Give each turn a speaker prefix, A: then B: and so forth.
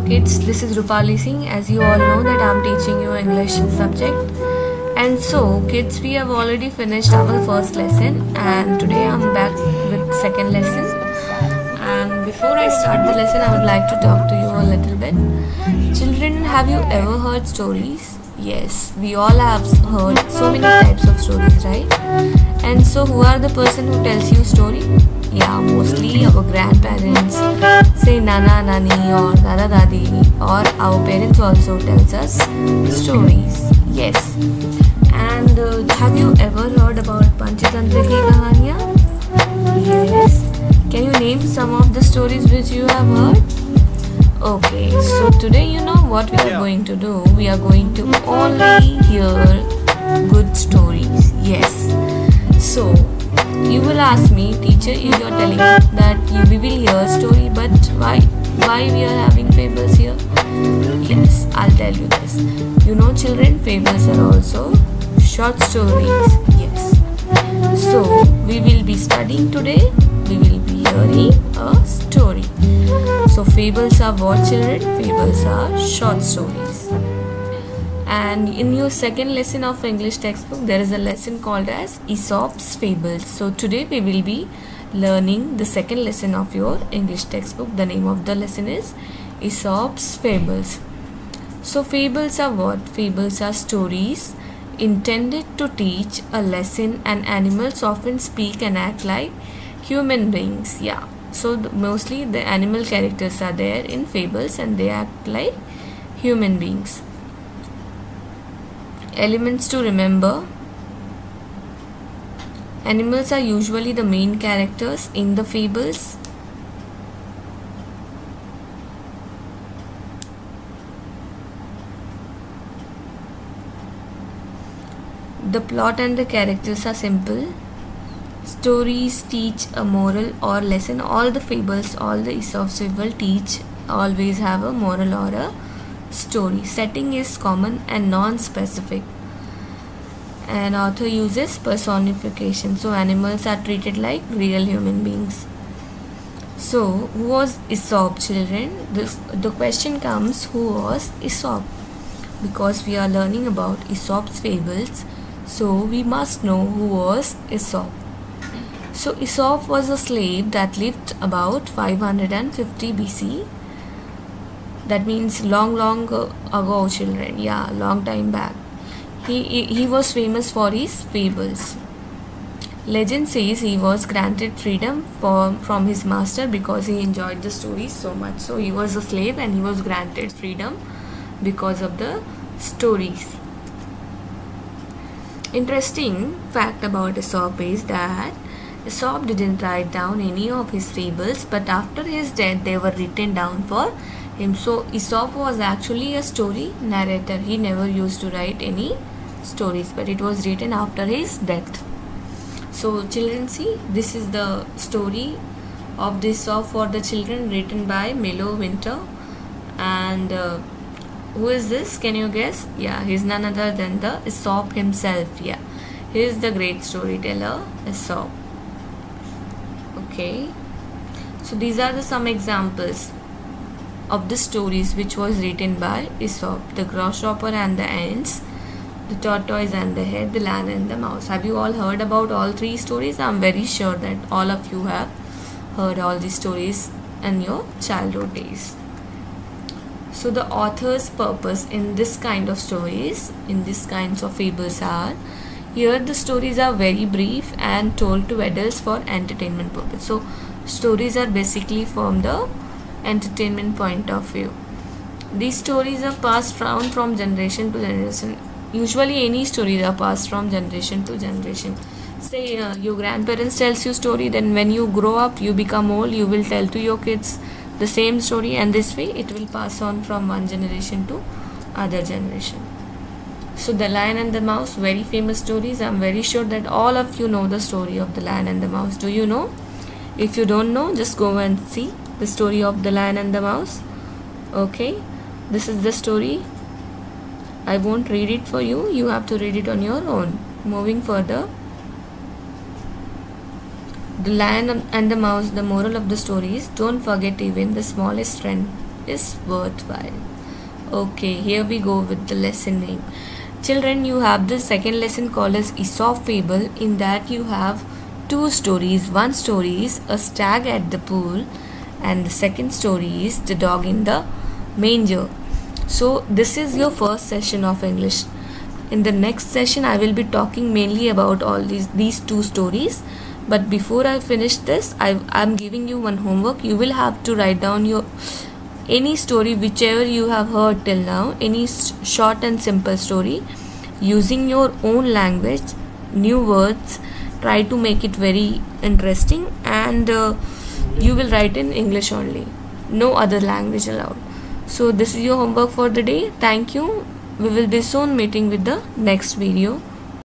A: kids, this is Rupali Singh. As you all know that I am teaching you English subject. And so kids, we have already finished our first lesson and today I am back with second lesson. And before I start the lesson, I would like to talk to you a little bit. Children, have you ever heard stories? Yes, we all have heard so many types of stories, right? And so who are the person who tells you story? Yeah, mostly our grandparents, say Nana Nani or Dada Dadi, or our parents also tells us stories. Yes. And have you ever heard about Panchatantra ki kahaniyan? Yes. Can you name some of the stories which you have heard? Okay, so today you know what we are going to do. We are going to only hear good stories. Yes. So you will ask me, teacher, you are telling that we will hear a story, but why we are having fables here? Yes, I'll tell you this. You know, children, fables are also short stories. Yes. So we will be studying today. We will be hearing a story. So fables are what, children? Fables are short stories. And in your second lesson of English textbook, there is a lesson called as Aesop's Fables. So today we will be learning the second lesson of your English textbook. The name of the lesson is Aesop's Fables. So fables are what? Fables are stories intended to teach a lesson, and animals often speak and act like human beings. Yeah. So mostly the animal characters are there in fables and they act like human beings. Elements to remember. Animals are usually the main characters in the fables. The plot and the characters are simple. Stories teach a moral or lesson. All the fables, all the Aesop's fable teach, always have a moral or a story. Setting is common and non-specific. An author uses personification. So animals are treated like real human beings. So who was Aesop, children? The question comes, who was Aesop? Because we are learning about Aesop's fables, so we must know who was Aesop. So Aesop was a slave that lived about 550 BC. That means long ago, children. Yeah, long time back. He was famous for his fables. Legend says he was granted freedom from his master because he enjoyed the stories so much. So he was a slave and he was granted freedom because of the stories. Interesting fact about Aesop is that Aesop didn't write down any of his fables, but after his death they were written down for him. So Aesop was actually a story narrator. He never used to write any stories, but it was written after his death. So children, see, this is the story of the Aesop for the children, written by Milo Winter. And who is this? Can you guess? Yeah, he is none other than the Aesop himself. Yeah, he is the great storyteller Aesop. Okay, so these are some examples of the stories which was written by Aesop. The grasshopper and the ants, the tortoise and the hare, the lion and the mouse. Have you all heard about all three stories? I am very sure that all of you have heard all these stories in your childhood days. So the author's purpose in this kind of stories, in these kinds of fables are, here the stories are very brief and told to adults for entertainment purpose. So stories are basically from the entertainment point of view. These stories are passed down from generation to generation. Usually any stories are passed from generation to generation. Say your grandparents tells you story, then when you grow up, you become old, you will tell to your kids the same story, and this way it will pass on from one generation to other generation. So the Lion and the Mouse, very famous stories. I am very sure that all of you know the story of the Lion and the Mouse. Do you know? If you don't know, just go and see the story of the Lion and the Mouse. Okay, this is the story. I won't read it for you. You have to read it on your own. Moving further. The Lion and the Mouse, the moral of the story is, don't forget even the smallest friend. is worthwhile. Okay, here we go with the lesson name. Children, you have the second lesson called as Aesop Fable. In that you have two stories. One story is a stag at the pool, and the second story is the dog in the manger. So this is your first session of English. In the next session I will be talking mainly about all these two stories. But before I finish this, I'm giving you one homework. You will have to write down your any story whichever you have heard till now, any short and simple story using your own language, new words. Try to make it very interesting, and you will write in English only, no other language allowed. So this is your homework for the day. Thank you. We will be soon meeting with the next video.